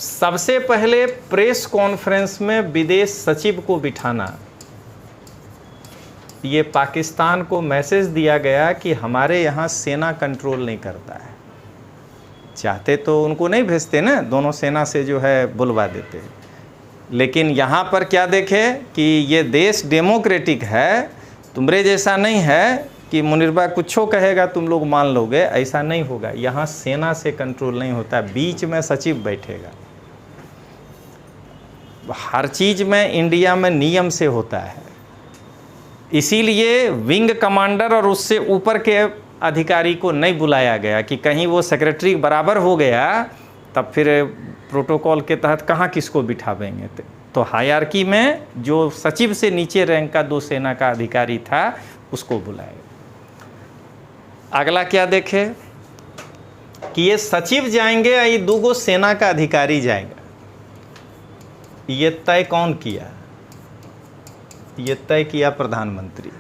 सबसे पहले press conference में विदेश सचिव को बिठाना, ये पाकिस्तान को मैसेज दिया गया कि हमारे यहाँ सेना कंट्रोल नहीं करता है। चाहते तो उनको नहीं भेजते ना, दोनों सेना से जो है बुलवा देते, लेकिन यहाँ पर क्या देखे कि ये देश डेमोक्रेटिक है, तुम्हारे जैसा नहीं है कि मुनिरबा कुछो कहेगा तुम लोग मान लोगे, ऐसा नहीं होगा। यहाँ सेना से कंट्रोल नहीं होता, बीच में सचिव बैठेगा। हर चीज़ में इंडिया में नियम से होता है, इसीलिए विंग कमांडर और उससे ऊपर के अधिकारी को नहीं बुलाया गया कि कहीं वो सेक्रेटरी बराबर हो गया तब फिर प्रोटोकॉल के तहत कहाँ किसको बिठावेंगे। तो हायरार्की में जो सचिव से नीचे रैंक का 2 सेना का अधिकारी था उसको बुलाया। अगला क्या देखे कि ये सचिव जाएंगे या ये 2 सेना का अधिकारी जाएगा, ये तय कौन किया? ये तय किया प्रधानमंत्री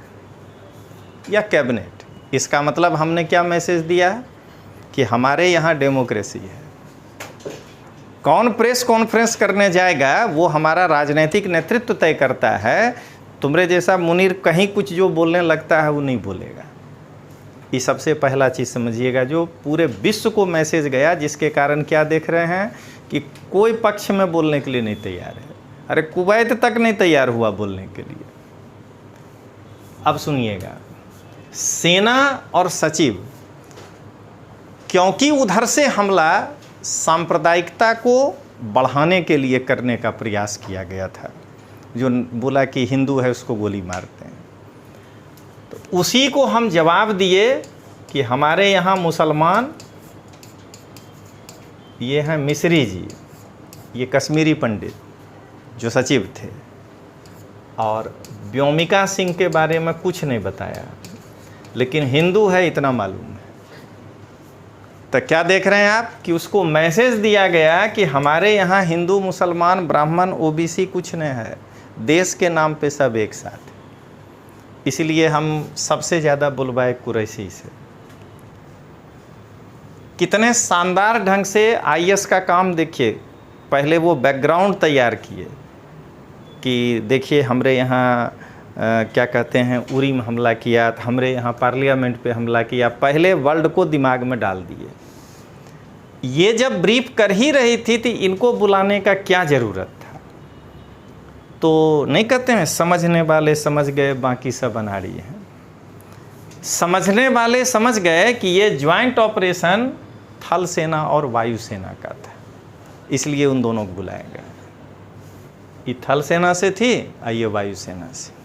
या कैबिनेट। इसका मतलब हमने क्या मैसेज दिया कि हमारे यहाँ डेमोक्रेसी है। कौन प्रेस कॉन्फ्रेंस करने जाएगा वो हमारा राजनीतिक नेतृत्व तय करता है। तुम्हारे जैसा मुनीर कहीं कुछ जो बोलने लगता है वो नहीं बोलेगा। ये सबसे पहला चीज़ समझिएगा, जो पूरे विश्व को मैसेज गया, जिसके कारण क्या देख रहे हैं कि कोई पक्ष में बोलने के लिए नहीं तैयार है। अरे कुवैत तक नहीं तैयार हुआ बोलने के लिए। अब सुनिएगा, सेना और सचिव, क्योंकि उधर से हमला सांप्रदायिकता को बढ़ाने के लिए करने का प्रयास किया गया था, जो बोला कि हिंदू है उसको गोली मारते हैं, तो उसी को हम जवाब दिए कि हमारे यहाँ मुसलमान, ये हैं मिस्री जी, ये कश्मीरी पंडित जो सचिव थे, और व्योमिका सिंह के बारे में कुछ नहीं बताया, लेकिन हिंदू है इतना मालूम है। तो क्या देख रहे हैं आप कि उसको मैसेज दिया गया कि हमारे यहाँ हिंदू मुसलमान ब्राह्मण ओबीसी कुछ नहीं है, देश के नाम पे सब एक साथ। इसलिए हम सबसे ज़्यादा बुलवाए कुरैशी से। कितने शानदार ढंग से आईएस का काम देखिए, पहले वो बैकग्राउंड तैयार किए कि देखिए हमारे यहाँ क्या कहते हैं उरी में हमला किया, हमारे यहाँ पार्लियामेंट पे हमला किया, पहले वर्ल्ड को दिमाग में डाल दिए। ये जब ब्रीफ कर ही रही थी तो इनको बुलाने का क्या ज़रूरत था? तो नहीं कहते हैं समझने वाले समझ गए बाकी सब अनाड़ी हैं। समझने वाले समझ गए कि ये ज्वाइंट ऑपरेशन थल सेना और वायु सेना का था, इसलिए उन दोनों को बुलाया गया। ये थल सेना से थी और ये वायु सेना से।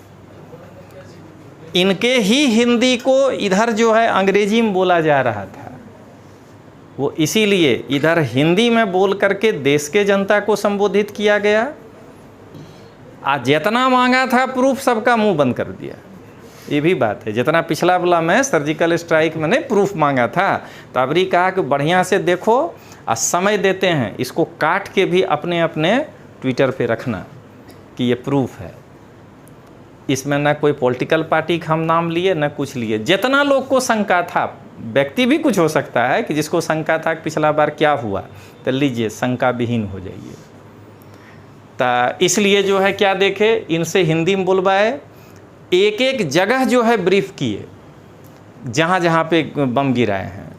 इनके ही हिंदी को इधर जो है अंग्रेजी में बोला जा रहा था, वो इसीलिए इधर हिंदी में बोल करके देश के जनता को संबोधित किया गया। आज जितना मांगा था प्रूफ सबका मुंह बंद कर दिया। ये भी बात है, जितना पिछला वाला में सर्जिकल स्ट्राइक में नहीं प्रूफ मांगा था, तो अबरी कहा कि बढ़िया से देखो और समय देते हैं, इसको काट के भी अपने अपने ट्विटर पे रखना कि ये प्रूफ है। इसमें ना कोई पॉलिटिकल पार्टी का हम नाम लिए न कुछ लिए। जितना लोग को शंका था, व्यक्ति भी कुछ हो सकता है कि जिसको शंका था कि पिछला बार क्या हुआ, तो लीजिए शंका विहीन हो जाइए। तो इसलिए जो है क्या देखे, इनसे हिंदी में बुलवाए, एक एक जगह जो है ब्रीफ किए जहाँ जहाँ पे बम गिराए हैं,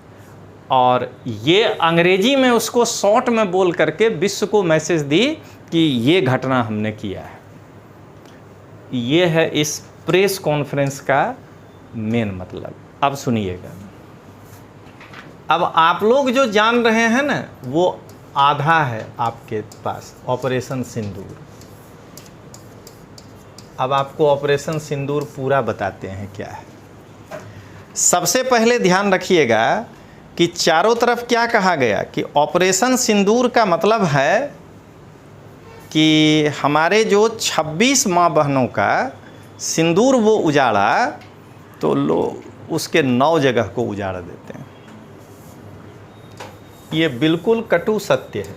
और ये अंग्रेजी में उसको शॉर्ट में बोल करके विश्व को मैसेज दी कि ये घटना हमने किया है। ये है इस प्रेस कॉन्फ्रेंस का मेन मतलब। अब सुनिएगा, अब आप लोग जो जान रहे हैं ना वो आधा है आपके पास, ऑपरेशन सिंदूर। अब आपको ऑपरेशन सिंदूर पूरा बताते हैं क्या है। सबसे पहले ध्यान रखिएगा कि चारों तरफ क्या कहा गया कि ऑपरेशन सिंदूर का मतलब है कि हमारे जो 26 माँ बहनों का सिंदूर वो उजाड़ा, तो लोग उसके 9 जगह को उजाड़ देते हैं। ये बिल्कुल कटु सत्य है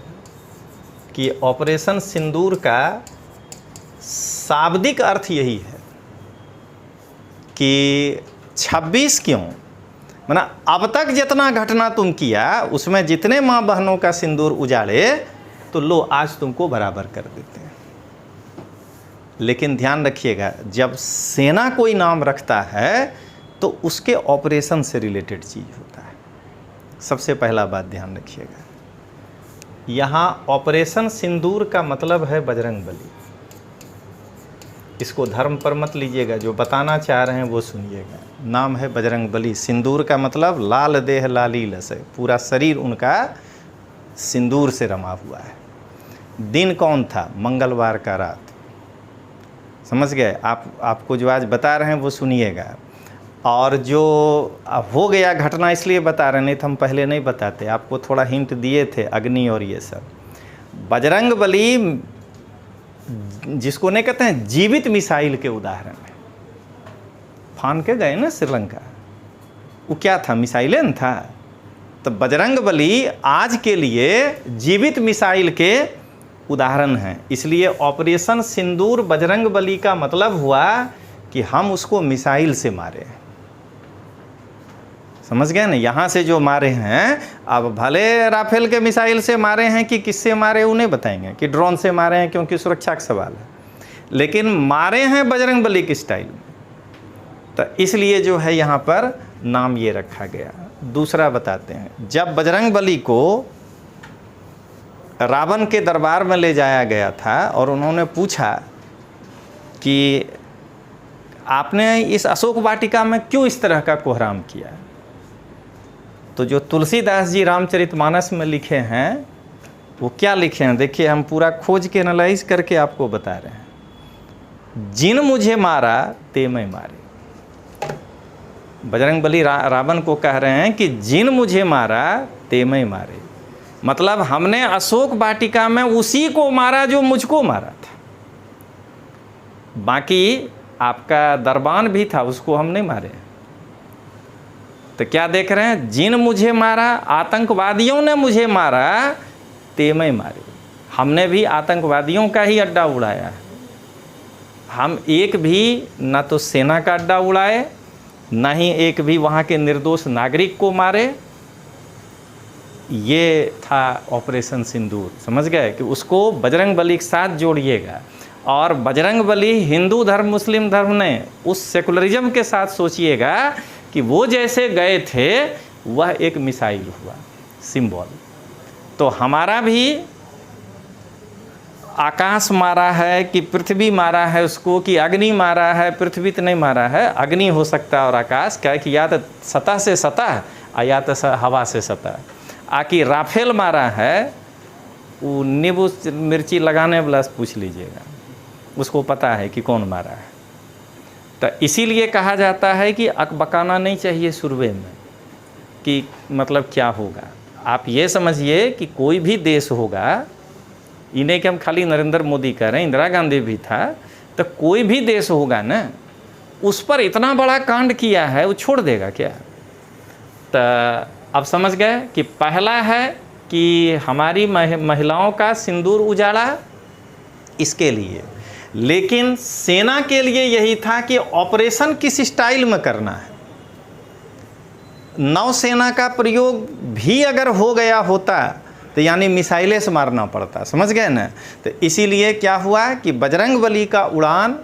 कि ऑपरेशन सिंदूर का शाब्दिक अर्थ यही है कि 26 क्यों, माना अब तक जितना घटना तुम किया उसमें जितने माँ बहनों का सिंदूर उजाड़े तो लो आज तुमको बराबर कर देते हैं। लेकिन ध्यान रखिएगा, जब सेना कोई नाम रखता है तो उसके ऑपरेशन से रिलेटेड चीज़ होता है। सबसे पहला बात ध्यान रखिएगा, यहाँ ऑपरेशन सिंदूर का मतलब है बजरंग बली। इसको धर्म पर मत लीजिएगा, जो बताना चाह रहे हैं वो सुनिएगा। नाम है बजरंग बली। सिंदूर का मतलब लाल देह लाली लस है, पूरा शरीर उनका सिंदूर से रमा हुआ है। दिन कौन था? मंगलवार का रात। समझ गए? आपको जो आज बता रहे हैं वो सुनिएगा। और जो हो गया घटना इसलिए बता रहे, नहीं तो हम पहले नहीं बताते। आपको थोड़ा हिंट दिए थे, अग्नि और ये सब। बजरंग बली जिसको नहीं कहते हैं जीवित मिसाइल के उदाहरण है। फान के गए ना श्रीलंका, वो क्या था? मिसाइलें न था। तो बजरंग बली आज के लिए जीवित मिसाइल के उदाहरण हैं। इसलिए ऑपरेशन सिंदूर बजरंग बली का मतलब हुआ कि हम उसको मिसाइल से मारे। समझ गए ना? यहाँ से जो मारे हैं, अब भले राफेल के मिसाइल से मारे हैं कि किससे मारे उन्हें बताएंगे, कि ड्रोन से मारे हैं क्योंकि सुरक्षा का सवाल है, लेकिन मारे हैं बजरंग बली के स्टाइल में। तो इसलिए जो है यहाँ पर नाम ये रखा गया। दूसरा बताते हैं, जब बजरंग बली को रावण के दरबार में ले जाया गया था और उन्होंने पूछा कि आपने इस अशोक वाटिका में क्यों इस तरह का कोहराम किया, तो जो तुलसीदास जी रामचरितमानस में लिखे हैं वो क्या लिखे हैं देखिए, हम पूरा खोज के एनालाइज करके आपको बता रहे हैं। जिन मुझे मारा ते मैं मारे। बजरंग बली रावण को कह रहे हैं कि जिन मुझे मारा ते मैं मारे, मतलब हमने अशोक वाटिका में उसी को मारा जो मुझको मारा था। बाकी आपका दरबान भी था, उसको हम नहीं मारे। तो क्या देख रहे हैं? जिन मुझे मारा, आतंकवादियों ने मुझे मारा ते मैं मारे। हमने भी आतंकवादियों का ही अड्डा उड़ाया। हम एक भी ना तो सेना का अड्डा उड़ाए, ना ही एक भी वहाँ के निर्दोष नागरिक को मारे। ये था ऑपरेशन सिंदूर। समझ गए कि उसको बजरंग बली के साथ जोड़िएगा। और बजरंग बली हिंदू धर्म मुस्लिम धर्म ने उस सेकुलरिज्म के साथ सोचिएगा कि वो जैसे गए थे वह एक मिसाइल हुआ, सिंबल। तो हमारा भी आकाश मारा है कि पृथ्वी मारा है उसको, कि अग्नि मारा है, पृथ्वी तो नहीं मारा है। अग्नि हो सकता है और आकाश, क्या कि या तो सतह से सतह या तो हवा से सतह। आकि राफेल मारा है, वो नींबू मिर्ची लगाने वाला पूछ लीजिएगा, उसको पता है कि कौन मारा है। तो इसीलिए कहा जाता है कि अकबकाना नहीं चाहिए शुरुए में कि मतलब क्या होगा। आप ये समझिए कि कोई भी देश होगा, इन्हें कि हम खाली नरेंद्र मोदी कह रहे हैं, इंदिरा गांधी भी था, तो कोई भी देश होगा ना, उस पर इतना बड़ा कांड किया है, वो छोड़ देगा क्या? तो अब समझ गए कि पहला है कि हमारी महिलाओं का सिंदूर उजाड़ा इसके लिए, लेकिन सेना के लिए यही था कि ऑपरेशन किस स्टाइल में करना है। नौसेना का प्रयोग भी अगर हो गया होता तो यानी मिसाइलें से मारना पड़ता। समझ गए ना? तो इसीलिए क्या हुआ कि बजरंग बली का उड़ान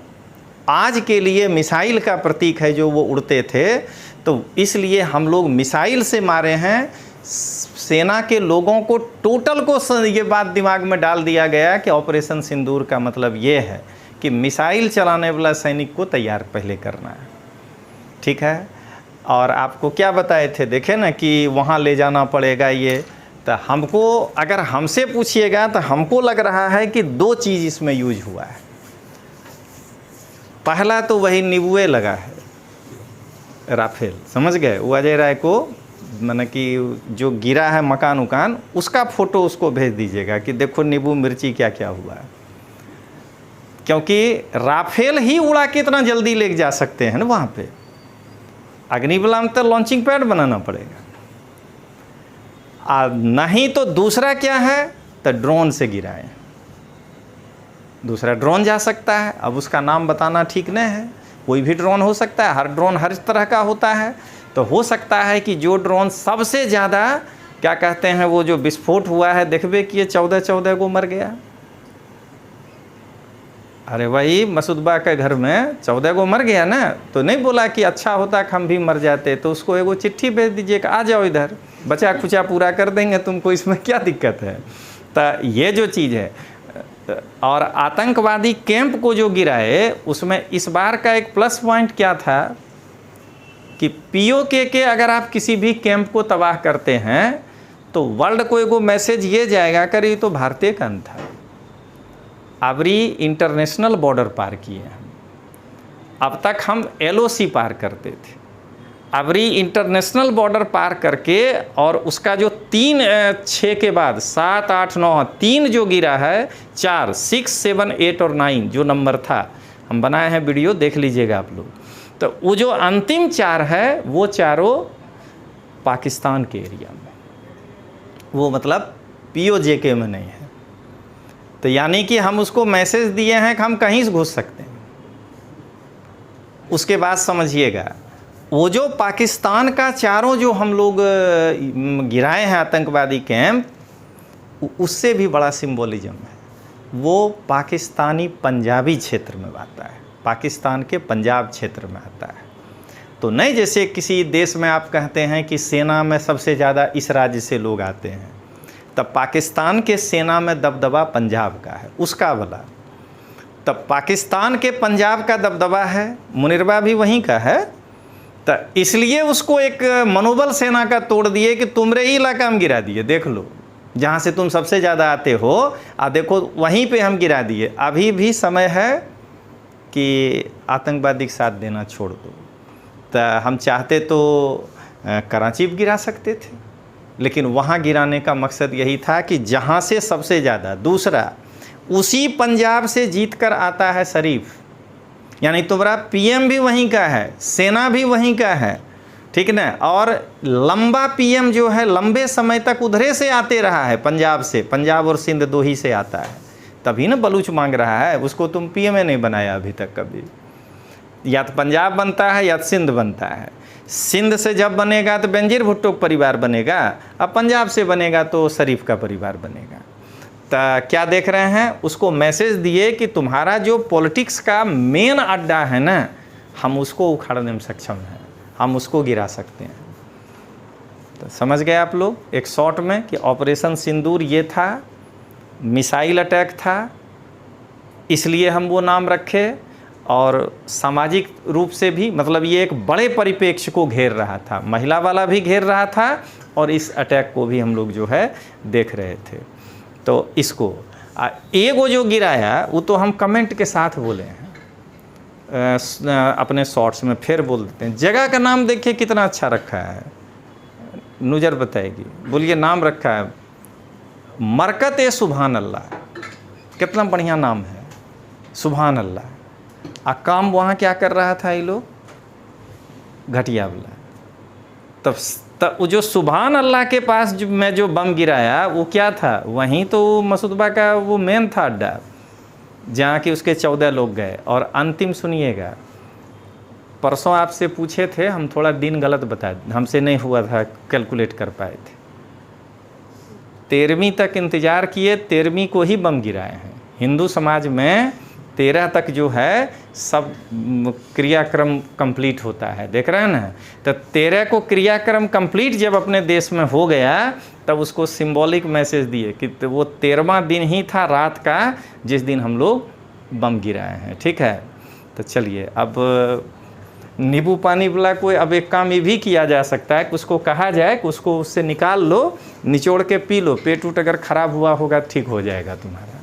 आज के लिए मिसाइल का प्रतीक है, जो वो उड़ते थे। तो इसलिए हम लोग मिसाइल से मारे हैं। सेना के लोगों को टोटल को ये बात दिमाग में डाल दिया गया कि ऑपरेशन सिंदूर का मतलब ये है कि मिसाइल चलाने वाला सैनिक को तैयार पहले करना है। ठीक है? और आपको क्या बताए थे, देखे ना कि वहाँ ले जाना पड़ेगा ये। तो हमको अगर हमसे पूछिएगा तो हमको लग रहा है कि दो चीज़ इसमें यूज हुआ है। पहला तो वही नींबुए लगा है राफेल। समझ गए? वो अजय राय को माने कि जो गिरा है मकान उकान, उसका फ़ोटो उसको भेज दीजिएगा कि देखो नींबू मिर्ची क्या क्या हुआ है। क्योंकि राफेल ही उड़ा के इतना जल्दी ले जा सकते हैं ना वहाँ पे। अग्निबला में तो लॉन्चिंग पैड बनाना पड़ेगा। नहीं तो दूसरा क्या है, तो ड्रोन से गिराएं। दूसरा ड्रोन जा सकता है। अब उसका नाम बताना ठीक नहीं है, कोई भी ड्रोन हो सकता है। हर ड्रोन हर तरह का होता है। तो हो सकता है कि जो ड्रोन सबसे ज़्यादा क्या कहते हैं, वो जो विस्फोट हुआ है देखबे कि ये 14 को मर गया। अरे भाई मसूदबा के घर में 14 को मर गया ना, तो नहीं बोला कि अच्छा होता कि हम भी मर जाते, तो उसको एगो चिट्ठी भेज दीजिए कि आ जाओ इधर, बचा खुचा पूरा कर देंगे तुमको, इसमें क्या दिक्कत है। तो ये जो चीज़ है, और आतंकवादी कैंप को जो गिराए उसमें इस बार का एक प्लस पॉइंट क्या था कि पीओके के अगर आप किसी भी कैंप को तबाह करते हैं तो वर्ल्ड को एगो मैसेज ये जाएगा कर ये तो भारतीय कन था। अबरी इंटरनेशनल बॉर्डर पार किए हैं, अब तक हम एलओसी पार करते थे, अबरी इंटरनेशनल बॉर्डर पार करके, और उसका जो 3-6 के बाद 7, 8, 9 3 जो गिरा है, 4, 6, 7, 8 और 9 जो नंबर था, हम बनाए हैं वीडियो, देख लीजिएगा आप लोग। तो वो जो अंतिम 4 है वो चारों पाकिस्तान के एरिया में, वो मतलब पीओजेके में नहीं है। तो यानी कि हम उसको मैसेज दिए हैं कि हम कहीं से घुस सकते हैं। उसके बाद समझिएगा, वो जो पाकिस्तान का चारों जो हम लोग गिराए हैं आतंकवादी कैंप, उससे भी बड़ा सिंबोलिज्म है। वो पाकिस्तानी पंजाबी क्षेत्र में आता है, पाकिस्तान के पंजाब क्षेत्र में आता है। तो नहीं जैसे किसी देश में आप कहते हैं कि सेना में सबसे ज़्यादा इस राज्य से लोग आते हैं, तब पाकिस्तान के सेना में दबदबा पंजाब का है, उसका भला। तब पाकिस्तान के पंजाब का दबदबा है, मुनिरबा भी वहीं का है, तो इसलिए उसको एक मनोबल सेना का तोड़ दिए कि तुम्हारे ही इलाका में गिरा दिए, देख लो जहाँ से तुम सबसे ज़्यादा आते हो, देखो वहीं पे हम गिरा दिए। अभी भी समय है कि आतंकवादी के साथ देना छोड़ दो। तो हम चाहते तो कराची भी गिरा सकते थे, लेकिन वहाँ गिराने का मकसद यही था कि जहाँ से सबसे ज़्यादा, दूसरा उसी पंजाब से जीत कर आता है शरीफ, यानी तुम्हारा पीएम भी वहीं का है, सेना भी वहीं का है, ठीक ना, और लंबा पीएम जो है लंबे समय तक उधरे से आते रहा है, पंजाब से, पंजाब और सिंध दो ही से आता है, तभी ना बलूच मांग रहा है। उसको तुम पीएम नहीं बनाया अभी तक कभी, या तो पंजाब बनता है या तो सिंध बनता है। सिंध से जब बनेगा तो बेनजीर भुट्टो का परिवार बनेगा, अब पंजाब से बनेगा तो शरीफ का परिवार बनेगा। तो क्या देख रहे हैं, उसको मैसेज दिए कि तुम्हारा जो पॉलिटिक्स का मेन अड्डा है ना, हम उसको उखाड़ने में सक्षम हैं, हम उसको गिरा सकते हैं। तो समझ गए आप लोग एक शॉर्ट में कि ऑपरेशन सिंदूर ये था, मिसाइल अटैक था, इसलिए हम वो नाम रखे, और सामाजिक रूप से भी मतलब ये एक बड़े परिप्रेक्ष्य को घेर रहा था, महिला वाला भी घेर रहा था, और इस अटैक को भी हम लोग जो है देख रहे थे। तो इसको एगो जो गिराया वो तो हम कमेंट के साथ बोले हैं, अपने शॉर्ट्स में फिर बोल देते हैं। जगह का नाम देखिए कितना अच्छा रखा है, नुजर बताएगी, बोलिए नाम रखा है मरकत ए सुभान अल्लाह, कितना बढ़िया नाम है, सुभान अल्लाह। काम वहाँ क्या कर रहा था ये लोग, घटिया वाला। तब वो जो सुभान अल्लाह के पास जो बम गिराया वो क्या था, वहीं तो मसूदबा का वो मेन था अड्डा, जहाँ कि उसके 14 लोग गए। और अंतिम सुनिएगा, परसों आपसे पूछे थे, हम थोड़ा दिन गलत बताए, हमसे नहीं हुआ था, कैलकुलेट कर पाए थे। 13वीं तक इंतज़ार किए, 13वीं को ही बम गिराए हैं। हिंदू समाज में 13 तक जो है सब क्रियाक्रम कंप्लीट होता है, देख रहे हैं ना। तो 13 को क्रियाक्रम कंप्लीट जब अपने देश में हो गया, तब उसको सिंबॉलिक मैसेज दिए कि वो 13वां दिन ही था रात का जिस दिन हम लोग बम गिराए हैं, ठीक है। तो चलिए, अब नींबू पानी वाला कोई अब एक काम ये भी किया जा सकता है कि उसको कहा जाए कि उसको उससे निकाल लो, निचोड़ के पी लो, पेट उट अगर ख़राब हुआ होगा ठीक हो जाएगा तुम्हारा।